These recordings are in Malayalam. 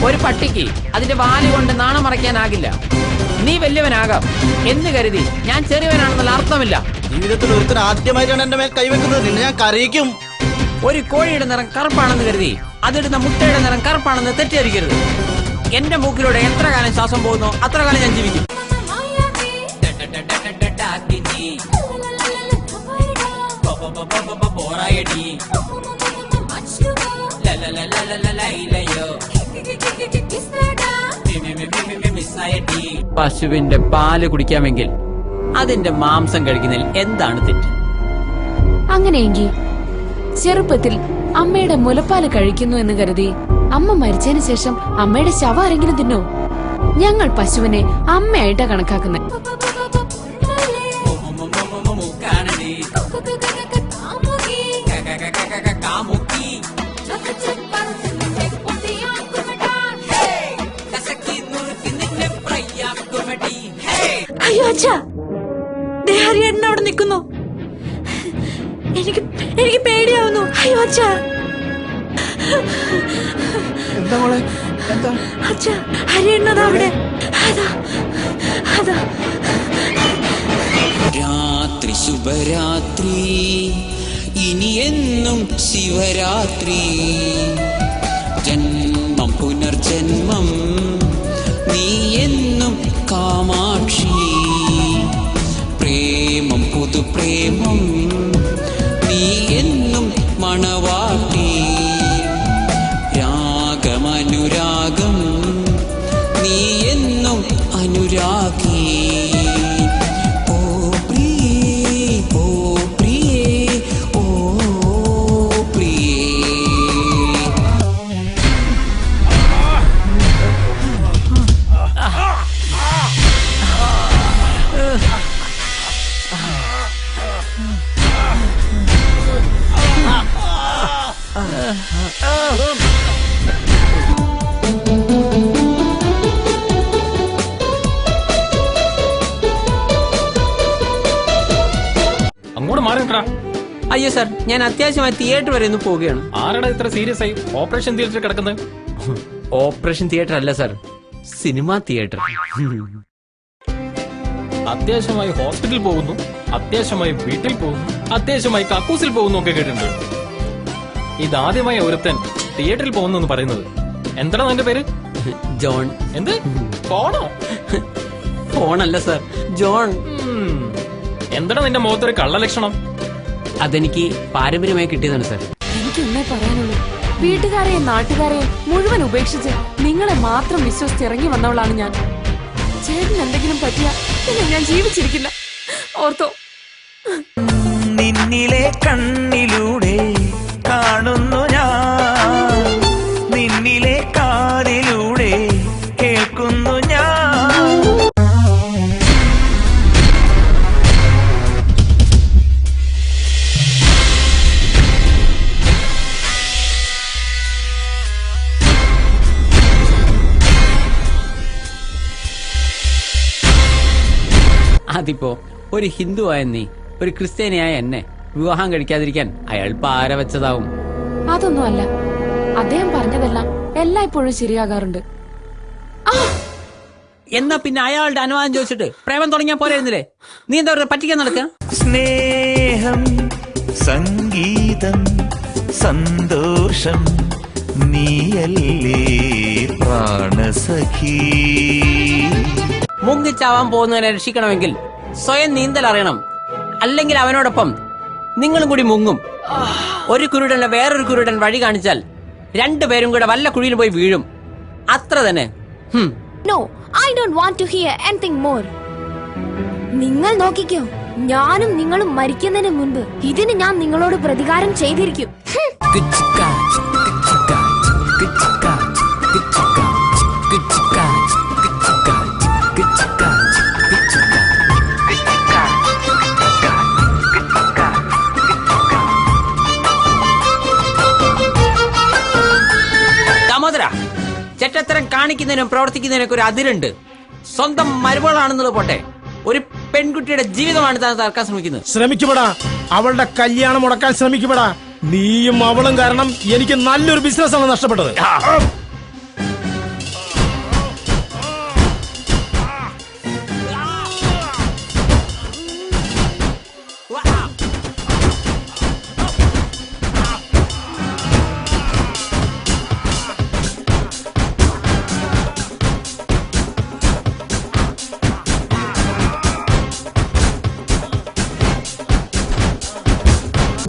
ഒരു പട്ടിക്ക് അതിന്റെ വാല് കൊണ്ട് നാണം മറയ്ക്കാനാകില്ല. നീ വലിയവനാകാം എന്ന് കരുതി ഞാൻ ചെറിയവനാണെന്നുള്ള അർത്ഥമില്ല. ജീവിതത്തിൽ ഒരുത്തർ ആദ്യമായിട്ടാണ് എന്റെ മേൽ കൈവെക്കുന്നത്. നിന്നെ ഞാൻ കരയിക്കും. ഒരു കോഴിയുടെ നിറം കറുപ്പാണെന്ന് കരുതി അതിടുന്ന മുട്ടയുടെ നിറം കറുപ്പാണെന്ന് തെറ്റിദ്ധരിക്കരുത്. എന്റെ മൂക്കിലൂടെ എത്ര കാലം ശ്വാസം പോകുന്നോ അത്ര കാലം ഞാൻ ജീവിക്കും. പശുവിന്റെ പാല് കുടിക്കാമെങ്കിൽ അതിന്റെ മാംസം കഴിക്കുന്നതിൽ എന്താണ് തെറ്റ്? അങ്ങനെയെങ്കിൽ ചെറുപ്പത്തിൽ അമ്മയുടെ മുലപ്പാല് കഴിക്കുന്നു എന്ന് കരുതി അമ്മ മരിച്ചതിന് ശേഷം അമ്മയുടെ ശവം ആരെങ്കിലും തിന്നോ? ഞങ്ങൾ പശുവിനെ അമ്മയായിട്ടാ കണക്കാക്കുന്നത്. അയ്യോ അച്ഛാ, ഹരിയേട്ടൻ അവിടെ നിൽക്കുന്നു. എനിക്ക് പേടിയാവുന്നു. അയ്യോ അച്ഛാ, അച്ഛാ ഹരിയേട്ടനതാ അവിടെ. അതാ രാത്രി ശുഭരാത്രി, ഇനി എന്നും ശിവരാത്രി. ജന്മം പുനർജന്മം, നീ എന്നും കാമാക്ഷി. പ്രേമം പുതുപ്രേമം, നീ എന്നും മണവാട്ടി. രാഗമനുരാഗം, നീ എന്നും അനുരാഗി. ഓ പ്രിയേ, ഓ പ്രിയേ, ഓ പ്രിയേ. അങ്ങോട്ട് മാറിട്ടാ. അയ്യോ സാർ, ഞാൻ അത്യാവശ്യമായി തിയേറ്റർ വരെ ഒന്ന് പോവുകയാണ്. ആരടാ ഇത്ര സീരിയസ് ആയി ഓപ്പറേഷൻ തിയേറ്ററിൽ കിടക്കുന്നത്? ഓപ്പറേഷൻ തിയേറ്റർ അല്ല സാർ, സിനിമാ തിയേറ്റർ. അത്യാവശ്യമായി ഹോസ്പിറ്റലിൽ പോകുന്നു, അത്യാവശ്യമായി വീട്ടിൽ പോകുന്നു, അത്യാവശ്യമായി കക്കൂസിൽ പോകുന്നു ഒക്കെ കേട്ടിട്ടുണ്ട്. ഇതാദ്യമായി ഒരുത്തൻ തിയേറ്ററിൽ പോകുന്നു എന്ന് പറയുന്നത്. എന്താണ് നിന്റെ പേര്? ജോൺ. എന്ത് ഫോണോ? ഫോണല്ല സാർ, ജോൺ. എന്താണ് നിന്റെ മുഖത്തൊരു കള്ളലക്ഷണം? അതെനിക്ക് പാരമ്പര്യമായി കിട്ടിയതാണ് സാർ. എനിക്ക് ഒന്നേ പറയാനുള്ളൂ, വീട്ടുകാരെയും നാട്ടുകാരെയും മുഴുവൻ ഉപേക്ഷിച്ച് നിങ്ങളെ മാത്രം വിശ്വസിച്ച് ഇറങ്ങി വന്നവളാണ് ഞാൻ. ചേട്ടന് എന്തെങ്കിലും പറ്റിയാ പിന്നെ ഞാൻ ജീവിച്ചിരിക്കില്ല, ഓർത്തോ? നിന്നിലെ കണ്ണിലൂടെ കാണുന്നു ഞാൻ, നിന്നിലെ കാതിലൂടെ കേൾക്കുന്നു ഞാൻ. അതിപ്പോ ഒരു ഹിന്ദുവായ നീ ഒരു ക്രിസ്ത്യാനിയായ എന്നെ വിവാഹം കഴിക്കാതിരിക്കാൻ അയാൾ പാര വെച്ചതാവും. അതൊന്നും അല്ല, അദ്ദേഹം പറഞ്ഞതെല്ലാം എല്ലായ്പ്പോഴും ശരിയാകാറുണ്ട്. എന്നാ പിന്നെ അയാളുടെ അനുവാദം ചോദിച്ചിട്ട് പ്രേമം തുടങ്ങിയാ പോരായിരുന്നില്ലേ? നീ എന്താ പറയുക, പറ്റിക്കാൻ നടക്കുക? സ്നേഹം, സംഗീതം, സന്തോഷം, നീയല്ലേ പ്രാണസഖി. മുങ്ങിച്ചാവാൻ പോകുന്നവനെ രക്ഷിക്കണമെങ്കിൽ സ്വയം നീന്തൽ അറിയണം, അല്ലെങ്കിൽ അവനോടൊപ്പം നിങ്ങളും കൂടി മുങ്ങും. ഒരു കുരുടനെ വേറൊരു കുരുടൻ വഴി കാണിച്ചാൽ രണ്ടുപേരും കൂടെ വല്ല കുഴിയിൽ പോയി വീഴും. അത്ര തന്നെ. No, I don't want to hear anything more. നിങ്ങൾ നോക്കിക്കോ, ഞാനും നിങ്ങളും മരിക്കുന്നതിന് മുൻപ് ഇതിന് ഞാൻ നിങ്ങളോട് പ്രതികാരം ചെയ്തിരിക്കും. ചെറ്റത്തരം കാണിക്കുന്നതിനും പ്രവർത്തിക്കുന്നതിനൊക്കെ ഒരു അതിരുണ്ട്. സ്വന്തം മരുമകളാണെന്നുള്ളത് പോട്ടെ, ഒരു പെൺകുട്ടിയുടെ ജീവിതമാണ് താൻ തകർക്കാൻ ശ്രമിക്കുന്നത്. ശ്രമിക്കുപെടാ, അവളുടെ കല്യാണം മുടക്കാൻ ശ്രമിക്കുപെടാ. നീയും അവളും കാരണം എനിക്ക് നല്ലൊരു ബിസിനസ്സാണ് നഷ്ടപ്പെട്ടത്.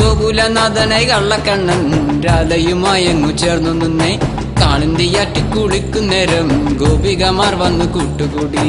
ഗോകുലനാഥനായി കള്ളക്കണ്ണൻ രാധയുമായങ്ങു ചേർന്നു നിന്നേ കാളിന്തിയാറ്റി കുളിക്കുന്നേരം ഗോപികമാർ വന്നു കൂട്ടുകൂടി.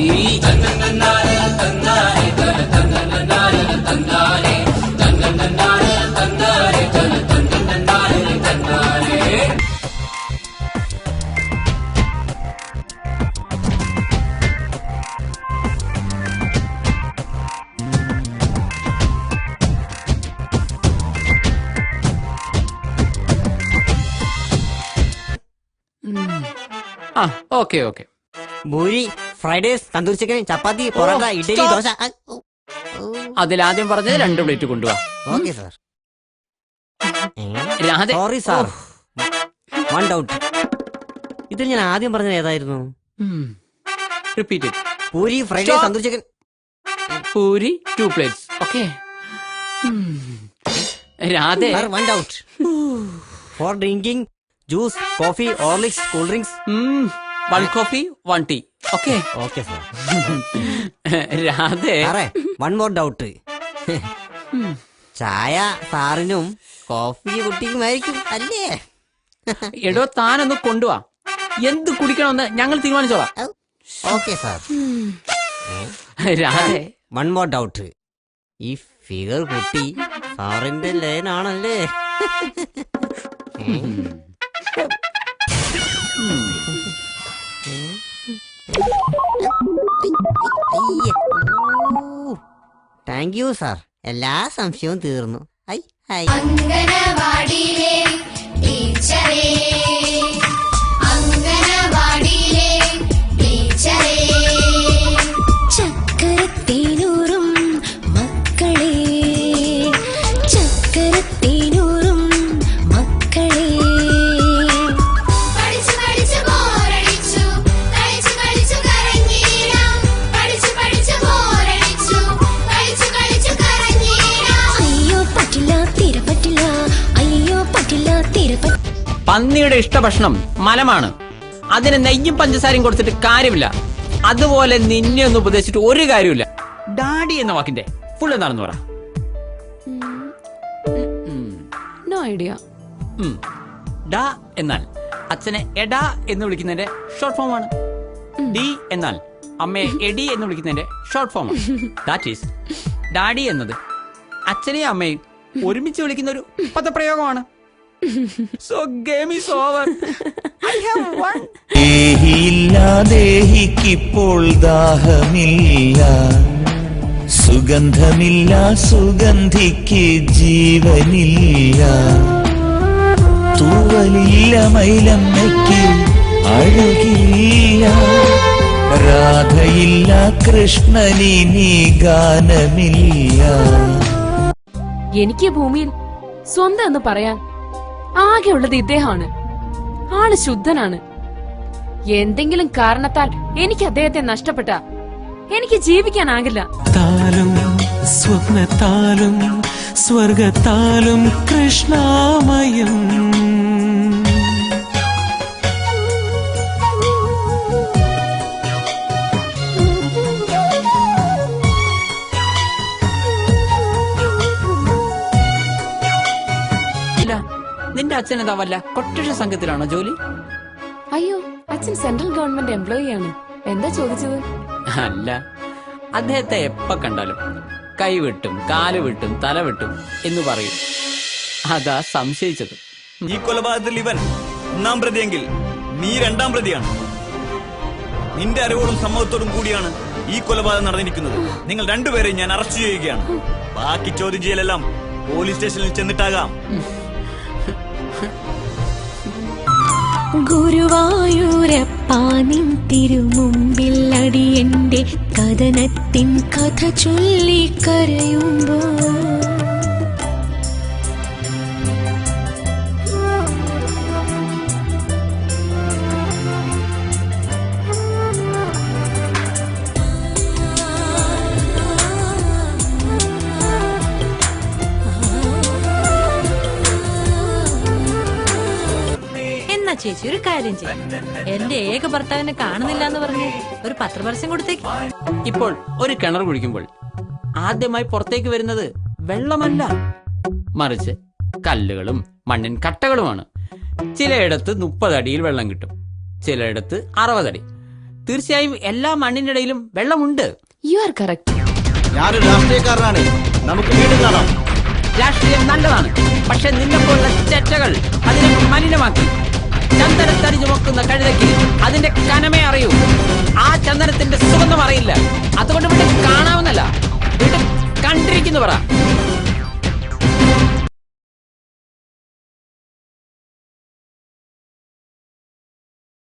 ആ okay okay. Puri, fried rice, tandoori chicken, chapati, parotta, idli, stop. Dosa. അതിലാദ്യം പറഞ്ഞത് 2 പ്ലേറ്റ് കൊണ്ടുപോവാ. Okay sir. Radha sorry sir, 1 doubt. ഇതിൽ ഞാൻ ആദ്യം പറഞ്ഞത് ഏതായിരുന്നു? Repeat. Puri, fried rice, tandoori chicken. Puri 2 plates. Okay. Radhe 1 doubt. For drinking juice, coffee, Horlicks, cool drinks. 1 coffee 1 tea. Okay. Okay sir. Radhe സാറേ, 1 മോർ ഡൗട്ട്. ചായ സാറിനും കോഫി കുട്ടിക്കുമായിരിക്കും അല്ലേ? എടോ താനൊന്ന് കൊണ്ടുവാ. എന്ത് കുടിക്കണമെന്ന് ഞങ്ങൾ തീരുമാനിച്ചോളാം. Okay sir. Radhe 1 more doubt. ഈ ഫിഗർ കുട്ടി സാറിന്റെ ലൈനാണല്ലേ? താങ്ക് യു സാർ, എല്ലാ സംശയവും തീർന്നു. ഐ ഐ അംഗനവാടിയിലെ ടീച്ചറേ, അംഗനവാടിയിലെ ടീച്ചറേ, ചക്കരത്തേനൂറും മക്കളെ, ചക്കരത്തേനൂറും മക്കളെ. പഠിച്ചു പഠിച്ചു ബോറടിച്ചു, കളിച്ചു കളിച്ചു കരഞ്ഞീരാം. പഠിച്ചു പഠിച്ചു ബോറടിച്ചു, കളിച്ചു കളിച്ചു കരഞ്ഞീരാം. അയ്യോ പറ്റില്ല, തീരെ പറ്റില്ല, അയ്യോ പറ്റില്ല, തീരെ പറ്റില്ല. പന്നിയുടെ ഇഷ്ടഭക്ഷണം മലമാണ്. അതിന് നെയ്യും പഞ്ചസാരയും കൊടുത്തിട്ട് കാര്യമില്ല. അതുപോലെ നിന്നെ ഒന്ന് ഉപദേശിച്ചിട്ട് ഒരു കാര്യമില്ല. ഡാഡി എന്ന വാക്കിന്റെ ഫുൾ എന്താണെന്ന് പറ. No idea. ഡാ എന്നാൽ അച്ഛനെ എടാ എന്ന് വിളിക്കുന്നതിന്റെ ഷോർട്ട് ഫോം ആണ്. ഡി എന്നാൽ അമ്മയെ എടി എന്ന് വിളിക്കുന്നതിന്റെ ഷോർട്ട് ഫോം ആണ്. ദാറ്റ് ഈസ് ഡാഡി എന്നത് അച്ഛനെയും അമ്മയും ഒരുമിച്ച് വിളിക്കുന്ന ഒരു പദപ്രയോഗമാണ്. So game is over. I have one. ദേഹിയില്ല, ദേഹിക്കിപ്പോൾ ദാഹമില്ല, സുഗന്ധമില്ല, സുഗന്ധിക്ക് ജീവനില്ല, തൂവലില്ല, മൈലമ്മയ്ക്ക് അഴകില്ല, രാധയില്ല, കൃഷ്ണനിനി ഗാനമില്ല. എനിക്ക് ഭൂമിയിൽ സ്വന്തം എന്ന് പറയാൻ ആകെയുള്ളത് ഇദ്ദേഹമാണ്. ആള് ശുദ്ധനാണ്. എന്തെങ്കിലും കാരണത്താൽ എനിക്ക് അദ്ദേഹത്തെ നഷ്ടപ്പെട്ട എനിക്ക് ജീവിക്കാനാകില്ല. താലും സ്വപ്നത്താലും സ്വർഗത്താലും കൃഷ്ണാമയം. ഇല്ല, നിന്റെ അച്ഛൻ എന്താ വല്ല കൊട്ടേഷൻ സംഘത്തിലാണോ ജോലി? അയ്യോ, അച്ഛൻ സെൻട്രൽ ഗവൺമെന്റ് എംപ്ലോയി ആണ്. എന്താ ചോദിച്ചത്? അല്ല, അദ്ദേഹത്തെ എപ്പ കണ്ടാലും കൈവിട്ടും കാല് വിട്ടും തല വിട്ടും എന്ന് പറയും. അതാ സംശയിച്ചത്. ഈ കൊലപാതകത്തിൽ ഇവൻ 1-ാം പ്രതിയെങ്കിൽ നീ 2-ാം പ്രതിയാണ്. നിന്റെ അറിവോടും സമ്മതത്തോടും കൂടിയാണ് ഈ കൊലപാതകം നടന്നിരിക്കുന്നത്. നിങ്ങൾ രണ്ടുപേരെയും ഞാൻ അറസ്റ്റ് ചെയ്യുകയാണ്. ബാക്കി ചോദ്യം ചെയ്യലെല്ലാം പോലീസ് സ്റ്റേഷനിൽ ചെന്നിട്ടാകാം. ഗുരുവായൂരപ്പാ നിൻ തിരുമുമ്പിൽ അടിയന്റെ കഥനത്തിൻ കഥ ചൊല്ലി കരയുമ്പോ ചേച്ചി ഒരു കാര്യം ചെയ്യും, എന്റെ ഏക ഭർത്താവിനെ കാണുന്നില്ല എന്ന് പറഞ്ഞ് ഒരു പത്രപരസ്യം കൊടുത്തേക്ക്. ഇപ്പോൾ ഒരു കിണർ കുഴിക്കുമ്പോൾ ആദ്യമായി പുറത്തേക്ക് വരുന്നത് വെള്ളമല്ല, മറിച്ച് കല്ലുകളും മണ്ണിൻ കട്ടകളുമാണ്. ചിലയിടത്ത് 30 അടിയിൽ വെള്ളം കിട്ടും, ചിലയിടത്ത് 60 അടി. തീർച്ചയായും എല്ലാ മണ്ണിനിടയിലും വെള്ളമുണ്ട്. You are correct. ഞാനൊരു രാഷ്ട്രീയക്കാരനാണ്, നമുക്ക് വീണ്ടും കാണാം. രാഷ്ട്രീയം നല്ലതാണ്, പക്ഷെ നിന്നെപ്പോലുള്ള ചെറ്റകൾ അതിനെ മലിനമാക്കി. ചന്ദനത്തടിഞ്ഞു നോക്കുന്ന കഴുതയ്ക്ക് അതിന്റെ കനമേ അറിയൂ, ആ ചന്ദനത്തിന്റെ സുഗന്ധം അറിയില്ല. അതുകൊണ്ട് വീണ്ടും കാണാവുന്നല്ല, വീണ്ടും കണ്ടിരിക്കുന്നു പറ.